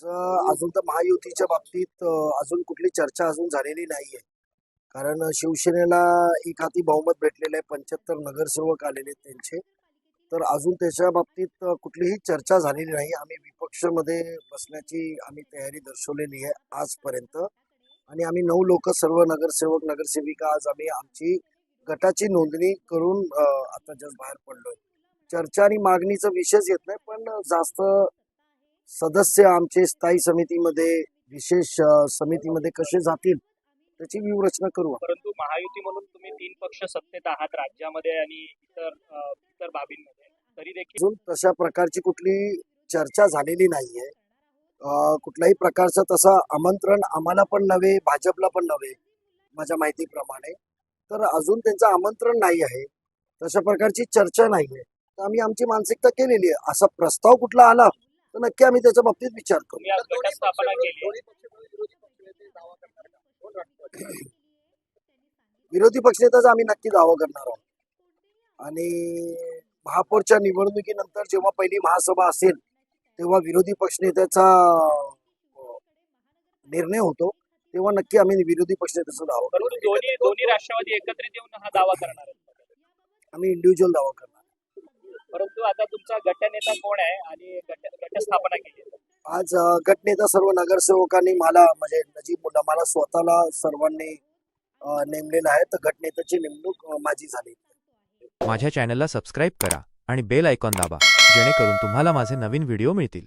अजून तर महायुतीच्या बाबतीत अजून कुठली चर्चा अजून झालेली नाहीये. कारण शिवसेनेला एक हाती बहुमत भेटलेलं आहे, 75 नगरसेवक आलेले आहेत त्यांचे. तर अजून त्याच्या बाबतीत कुठलीही चर्चा झालेली नाही. आम्ही विपक्षामध्ये बसण्याची आम्ही तयारी दर्शवलेली आहे आजपर्यंत. आणि आम्ही 9 लोक सर्व नगरसेवक नगरसेविका आज आम्ही आमची गटाची नोंदणी करून आता जस्ट बाहेर पडलोय. चर्चा आणि मागणीचा विषयच येत नाही, पण जास्त सदस्य आमचे स्थायी समितीमध्ये विशेष समितीमध्ये कसे जातील त्याची व्यूहरचना करू. परंतु महायुती म्हणून तुम्ही 3 पक्ष सत्तेत आहात राज्यामध्ये आणि इतर बाबींमध्ये, तरी देखील अजून तशा प्रकारची कुठली चर्चा झालेली नाहीये. कुठल्याही प्रकारचं तसं आमंत्रण आम्हाला पण नव्हे, भाजपला पण नव्हे माझ्या माहितीप्रमाणे. तर अजून त्यांचं आमंत्रण नाही आहे, तशा प्रकारची चर्चा नाहीये. तर आम्ही आमची मानसिकता केलेली आहे. असा प्रस्ताव कुठला आला तर नक्की आम्ही त्याच्या बाबतीत विचार करू. तुम्ही आज गट स्थापना केली. विरोधी पक्षनेत्याचा आम्ही नक्की दावा करणार आहोत. आणि महापौरच्या निवडणुकीनंतर जेव्हा पहिली महासभा असेल तेव्हा विरोधी पक्षनेत्याचा निर्णय होतो, तेव्हा नक्की आम्ही विरोधी पक्षनेत्याचा दावा करू. परंतु दोन्ही राष्ट्रवादी एकत्रित येऊन हा दावा करणार आहेत. आम्ही इंडिव्हिज्युअल दावा करणार. परंतु आता तुमचा गटनेता कोण आहे आणि गट स्थापना केली? आज गटनेता सर्व नगरसेवकांनी मला म्हणजे नजीब मुल्ला मला स्वतःला सर्वांनी नेमलेलं आहे. तर गटनेत्याची नेमणूक माझी झाली. माझ्या चॅनलला सबस्क्राईब करा आणि बेल आयकॉन दाबा, जेणेकरून तुम्हाला माझे नवीन व्हिडिओ मिळतील.